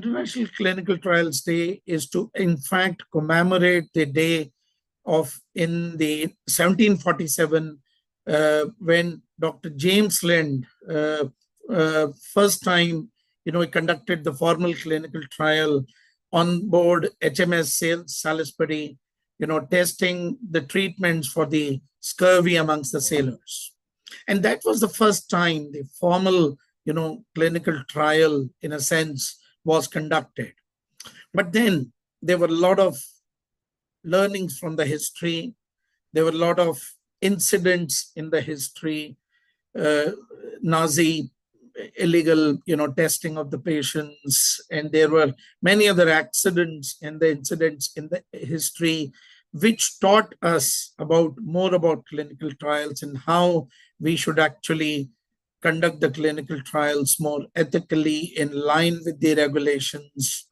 International Clinical Trials Day is to, in fact, commemorate the day of in the 1747 when Dr. James Lind first time, he conducted the formal clinical trial on board HMS Salisbury, testing the treatments for the scurvy amongst the sailors. And that was the first time the formal, clinical trial, in a sense, was conducted. But then there were a lot of learnings from the history. There were a lot of incidents in the history, Nazi illegal, testing of the patients, and there were many other accidents and the incidents in the history, which taught us more about clinical trials and how we should actually conduct the clinical trials more ethically in line with the regulations.